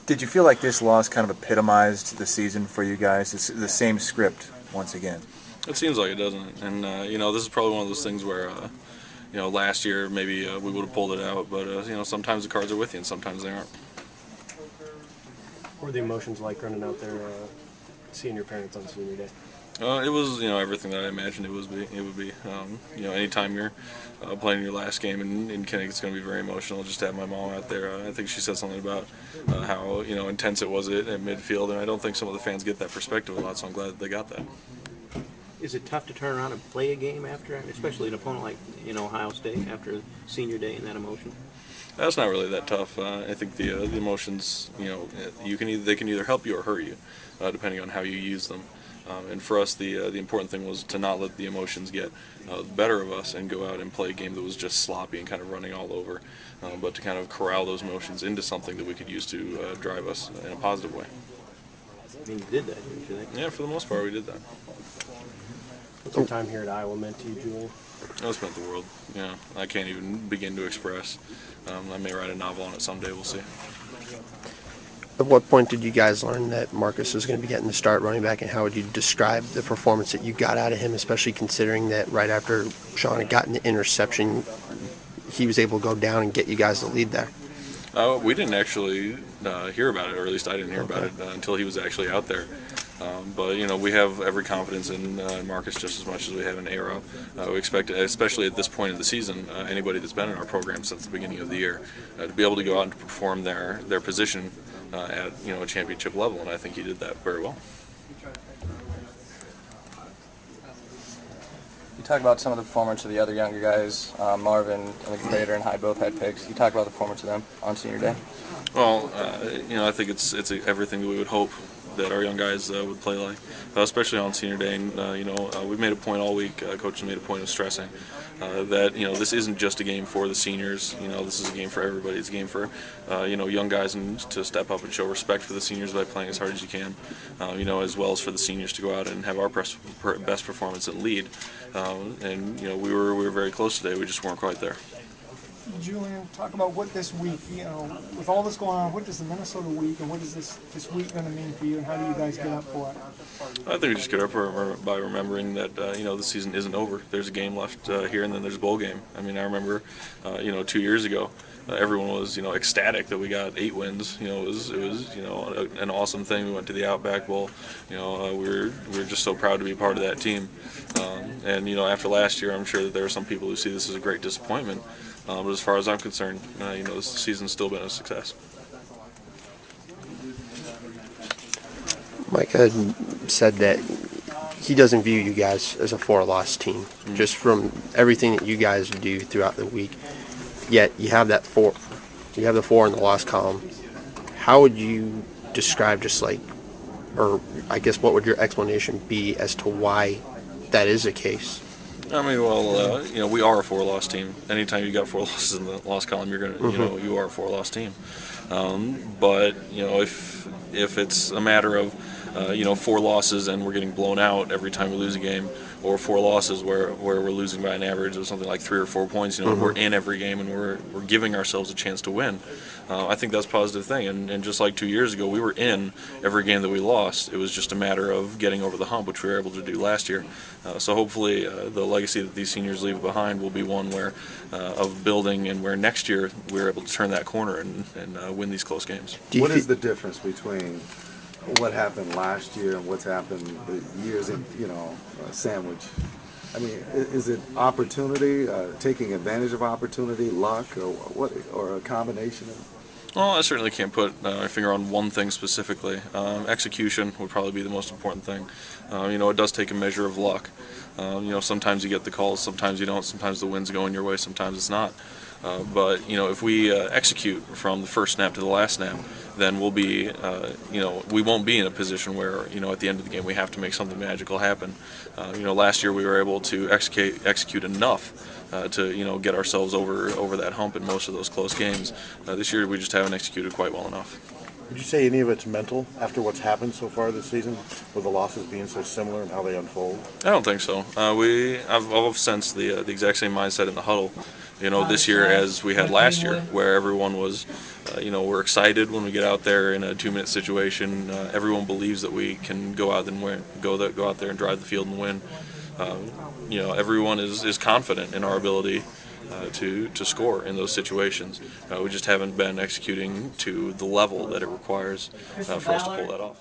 Did you feel like this loss kind of epitomized the season for you guys? It's the same script once again. It seems like it, doesn't it? And this is probably one of those things where last year maybe we would have pulled it out, but sometimes the cards are with you and sometimes they aren't. What were the emotions like running out there, seeing your parents on senior day? It was, everything that I imagined it would be. Anytime you're playing your last game in Kinnick, it's going to be very emotional. Just to have my mom out there, I think she said something about how intense it was at midfield, and I don't think some of the fans get that perspective a lot. So I'm glad that they got that. Is it tough to turn around and play a game after, especially an opponent like Ohio State after senior day and that emotion? That's not really that tough. I think the emotions, they can either help you or hurt you, depending on how you use them. And for us, the important thing was to not let the emotions get the better of us and go out and play a game that was just sloppy and kind of running all over, but to kind of corral those emotions into something that we could use to drive us in a positive way. I mean, you did that, didn't you think? Yeah, for the most part, we did that. What's your time here at Iowa meant to you, Julian? It's meant the world. I can't even begin to express. I may write a novel on it someday. We'll see. At what point did you guys learn that Marcus was going to be getting the start running back, and how would you describe the performance that you got out of him, especially considering that right after Sean had gotten the interception, he was able to go down and get you guys the lead there? We didn't actually hear about it, or at least I didn't hear about it until he was actually out there. But we have every confidence in Marcus just as much as we have in Aero. We expect, especially at this point of the season, anybody that's been in our program since the beginning of the year, to be able to go out and to perform their position at a championship level, and I think he did that very well. You talk about some of the performance of the other younger guys. Marvin and the Grader and Hyde both had picks. You talk about the performance of them on senior day. Well, I think it's everything that we would hope that our young guys would play like, especially on senior day. And we've made a point all week. Coach has made a point of stressing that this isn't just a game for the seniors. This is a game for everybody. It's a game for young guys and to step up and show respect for the seniors by playing as hard as you can. As well as for the seniors to go out and have our best performance and lead. We were very close today. We just weren't quite there. Julian, talk about what this week, with all this going on, what does the Minnesota week and what is this week going to mean for you, and how do you guys get up for it? I think we just get up by remembering that the season isn't over. There's a game left here, and then there's a bowl game. I mean, I remember 2 years ago, everyone was ecstatic that we got 8 wins. It was an awesome thing. We went to the Outback Bowl. We were just so proud to be part of that team. And after last year, I'm sure that there are some people who see this as a great disappointment. But as far as I'm concerned, this season's still been a success. Mike had said that he doesn't view you guys as a 4-loss team, just from everything that you guys do throughout the week. Yet you have that 4. You have the 4 in the loss column. How would you describe or I guess what would your explanation be as to why that is the case? I mean, well, we are a 4-loss team. Anytime you got 4 losses in the loss column, you're gonna, you are a 4-loss team. But if it's a matter of 4 losses and we're getting blown out every time we lose a game, or 4 losses where we're losing by an average of something like 3 or 4 points, we're in every game and we're giving ourselves a chance to win. I think that's a positive thing. And just like 2 years ago, we were in every game that we lost. It was just a matter of getting over the hump, which we were able to do last year. So hopefully the legacy that these seniors leave behind will be one where of building, and where next year we're able to turn that corner and win these close games. What is the difference between what happened last year and what's happened the years in, sandwich? I mean, is it opportunity, taking advantage of opportunity, luck, or what, or a combination of? Well, I certainly can't put my finger on one thing specifically. Execution would probably be the most important thing. It does take a measure of luck. Sometimes you get the calls, sometimes you don't. Sometimes the wind's going your way, sometimes it's not. But if we execute from the first snap to the last snap, then we'll be, we won't be in a position where, at the end of the game we have to make something magical happen. Last year we were able to execute enough to, get ourselves over that hump in most of those close games. This year we just haven't executed quite well enough. Would you say any of it's mental after what's happened so far this season, with the losses being so similar and how they unfold? I don't think so. I've sensed the exact same mindset in the huddle. This year as we had last year, where everyone was, we're excited when we get out there in a 2-minute situation. Everyone believes that we can go out and win, go out there and drive the field and win. Everyone is confident in our ability to score in those situations. We just haven't been executing to the level that it requires for us to pull that off.